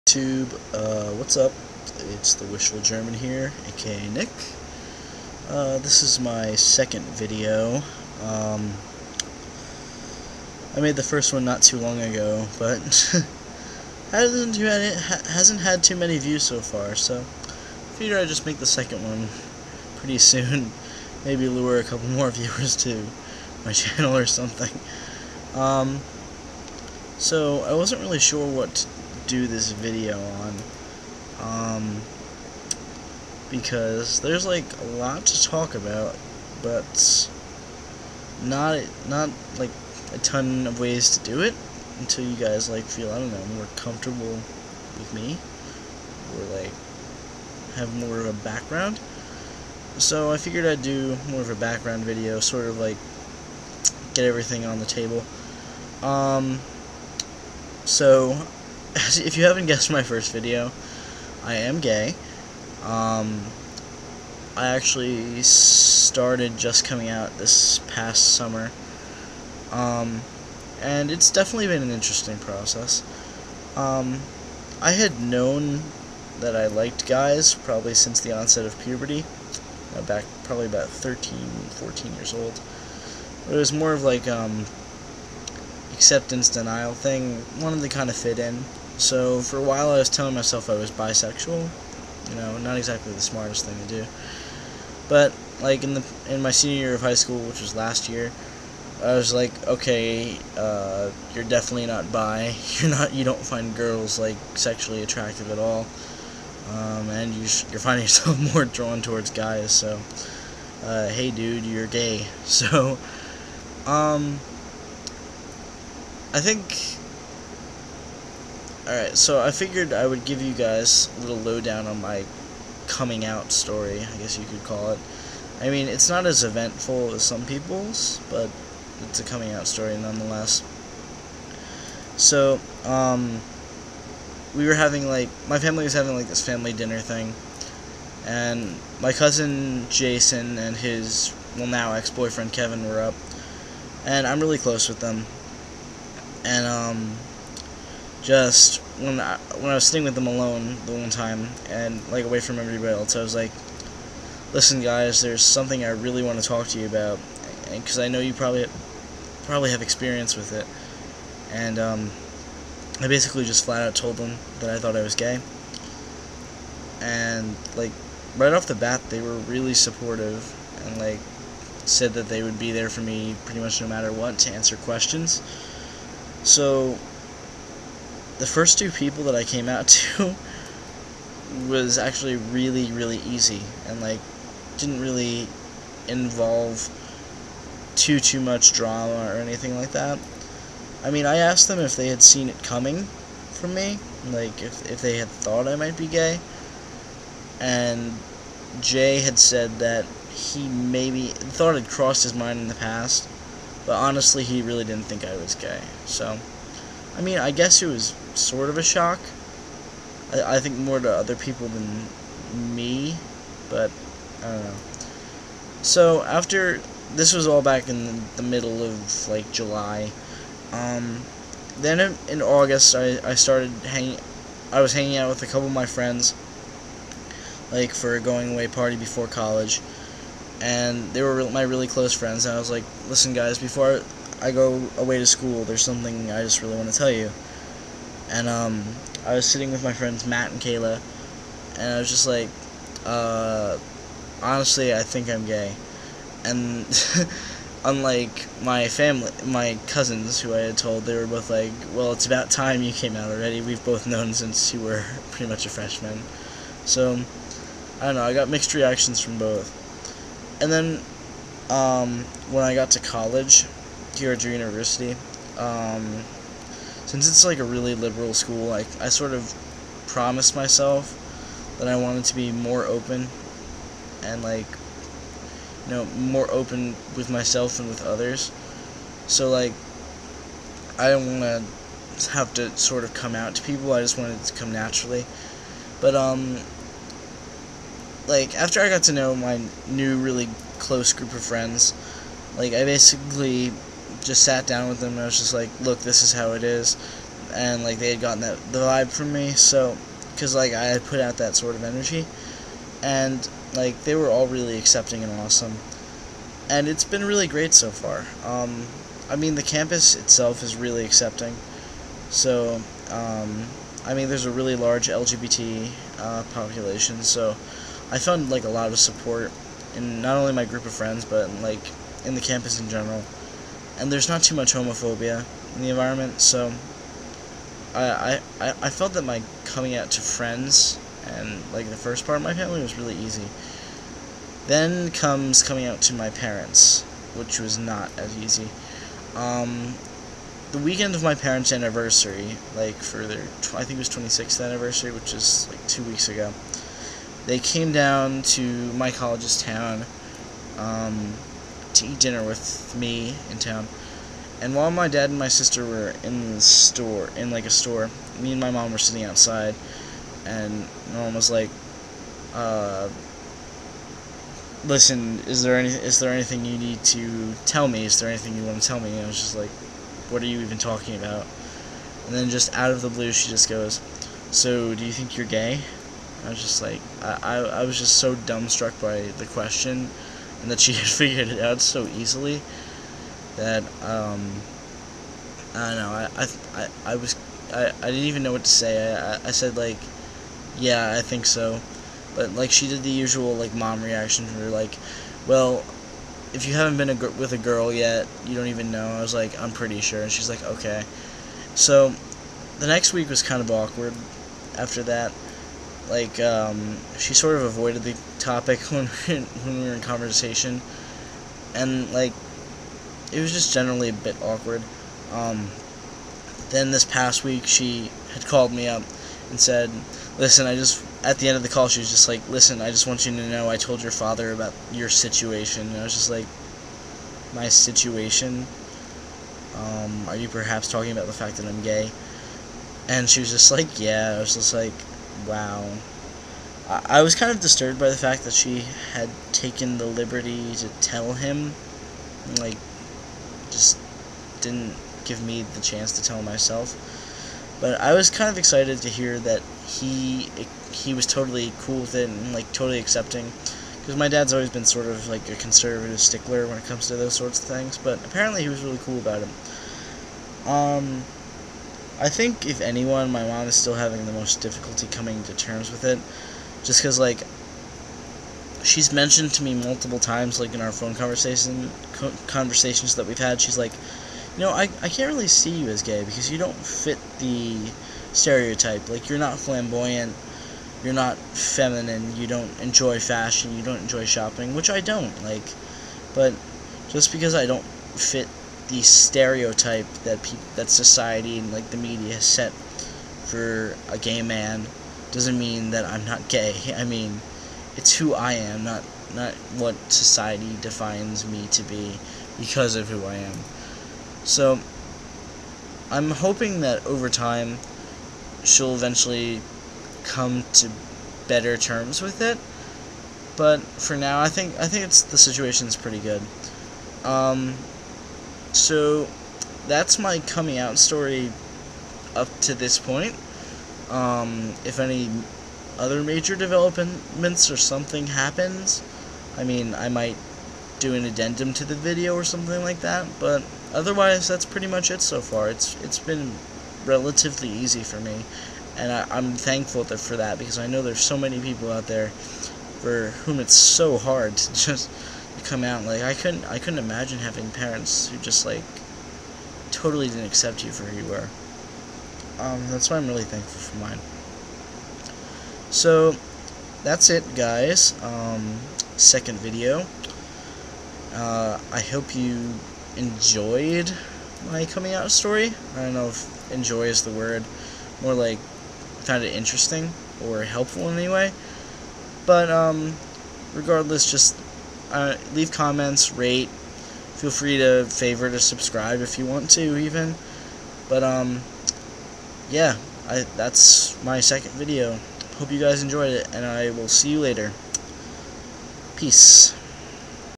YouTube, what's up? It's the Wishful German here, aka Nick. This is my second video. I made the first one not too long ago, but hasn't had too many views so far, so I figured I'd just make the second one pretty soon. Maybe lure a couple more viewers to my channel or something. So I wasn't really sure what to do this video on, because there's like a lot to talk about, but not like a ton of ways to do it until you guys like feel, I don't know, more comfortable with me, or like have more of a background. So I figured I'd do more of a background video, sort of like get everything on the table. So if you haven't guessed my first video, I am gay. I actually started just coming out this past summer, and it's definitely been an interesting process. I had known that I liked guys probably since the onset of puberty, back probably about 13, 14 years old. But it was more of like acceptance denial thing, wanted to kind of fit in. So for a while I was telling myself I was bisexual, not exactly the smartest thing to do. But like in my senior year of high school, which was last year, I was like, okay, you're definitely not bi. You don't find girls like sexually attractive at all, and you're finding yourself more drawn towards guys. So, hey dude, you're gay. So, I think. Alright, so I figured I would give you guys a little lowdown on my coming out story, I guess you could call it. I mean, it's not as eventful as some people's, but it's a coming out story nonetheless. So, we were having my family was having this family dinner thing, and my cousin Jason and his, now ex-boyfriend Kevin were up, and I'm really close with them. And, just when I was sitting with them alone the one time and away from everybody else, I was like, listen guys, there's something I really want to talk to you about, and because I know you probably have experience with it. And I basically just flat out told them that I thought I was gay, and right off the bat they were really supportive and said that they would be there for me pretty much no matter what to answer questions. So the first two people that I came out to was actually really, really easy, and didn't really involve too much drama or anything like that. I mean, I asked them if they had seen it coming from me, if they had thought I might be gay, and Jay had said that he maybe thought it crossed his mind in the past, but honestly he really didn't think I was gay. So I mean, I guess it was sort of a shock. I think more to other people than me, but I don't know. So after this was all back in the middle of July. Then in August I started I was hanging out with a couple of my friends for a going away party before college, and they were my really close friends, and I was like, listen guys, before I go away to school, there's something I just really want to tell you. And I was sitting with my friends Matt and Kayla, and I was just like, honestly, I think I'm gay. And unlike my family, my cousins who I had told, they were both like, well, it's about time you came out already. We've both known since you were pretty much a freshman. So I don't know, I got mixed reactions from both. And then when I got to college here at Drew University, since it's a really liberal school, I sort of promised myself that I wanted to be more open and more open with myself and with others. So I didn't want to have to sort of come out to people. I just wanted it to come naturally. But after I got to know my new really close group of friends, I basically just sat down with them and I was just like, look, this is how it is. and like they had gotten the vibe from me. So, because like I had put out that sort of energy, and like they were all really accepting and awesome, and it's been really great so far. I mean, the campus itself is really accepting. So, I mean, there's a really large LGBT population, so I found like a lot of support in not only my group of friends, but like in the campus in general. And there's not too much homophobia in the environment, so I felt that my coming out to friends and like the first part of my family was really easy. Then comes coming out to my parents, which was not as easy. The weekend of my parents' anniversary, like for their, I think it was 26th anniversary, which is like 2 weeks ago, they came down to my college's town to eat dinner with me in town. And while my dad and my sister were in the store, in like a store, me and my mom were sitting outside, and my mom was like, listen, is there anything you need to tell me? Is there anything you want to tell me? And I was just like, what are you even talking about? And then just out of the blue, she just goes, so do you think you're gay? I was just like, I was just so dumbstruck by the question, and that she had figured it out so easily, that, I don't know, I didn't even know what to say. I said, like, yeah, I think so. But, like, she did the usual, like, mom reaction where, like, well, if you haven't been with a girl yet, you don't even know. I was like, I'm pretty sure. And she's like, okay. So, the next week was kind of awkward after that. Like, she sort of avoided the topic when we were in conversation. And, like, it was just generally a bit awkward. Then this past week, she had called me up and said, listen, at the end of the call, she was just like, listen, I just want you to know I told your father about your situation. And I was just like, my situation? Are you perhaps talking about the fact that I'm gay? And she was just like, yeah. I was just like, wow. I was kind of disturbed by the fact that she had taken the liberty to tell him, like, just didn't give me the chance to tell myself. But I was kind of excited to hear that he was totally cool with it and like totally accepting, because my dad's always been sort of like a conservative stickler when it comes to those sorts of things, but apparently he was really cool about it. I think if anyone, my mom is still having the most difficulty coming to terms with it, just because like she's mentioned to me multiple times, like in our phone conversations that we've had, she's like, you know, I can't really see you as gay because you don't fit the stereotype. Like, you're not flamboyant, you're not feminine, you don't enjoy fashion, you don't enjoy shopping, which I don't, like, but just because I don't fit the stereotype that society and, like, the media has set for a gay man doesn't mean that I'm not gay. I mean, it's who I am, not what society defines me to be because of who I am. So, I'm hoping that over time, she'll eventually come to better terms with it. But for now, I think the situation's pretty good. So that's my coming out story up to this point. If any other major developments or something happens, I mean, I might do an addendum to the video or something like that, but otherwise, that's pretty much it so far. It's been relatively easy for me, and I'm thankful for that, because I know there's so many people out there for whom it's so hard to just come out. Like, I couldn't imagine having parents who just like totally didn't accept you for who you were. That's why I'm really thankful for mine. So that's it, guys. Second video. I hope you enjoyed my coming out story. I don't know if enjoy is the word. More like found it interesting or helpful in any way. But regardless, just leave comments, rate. Feel free to favorite or subscribe if you want to, even. But yeah, that's my second video. Hope you guys enjoyed it, and I will see you later. Peace.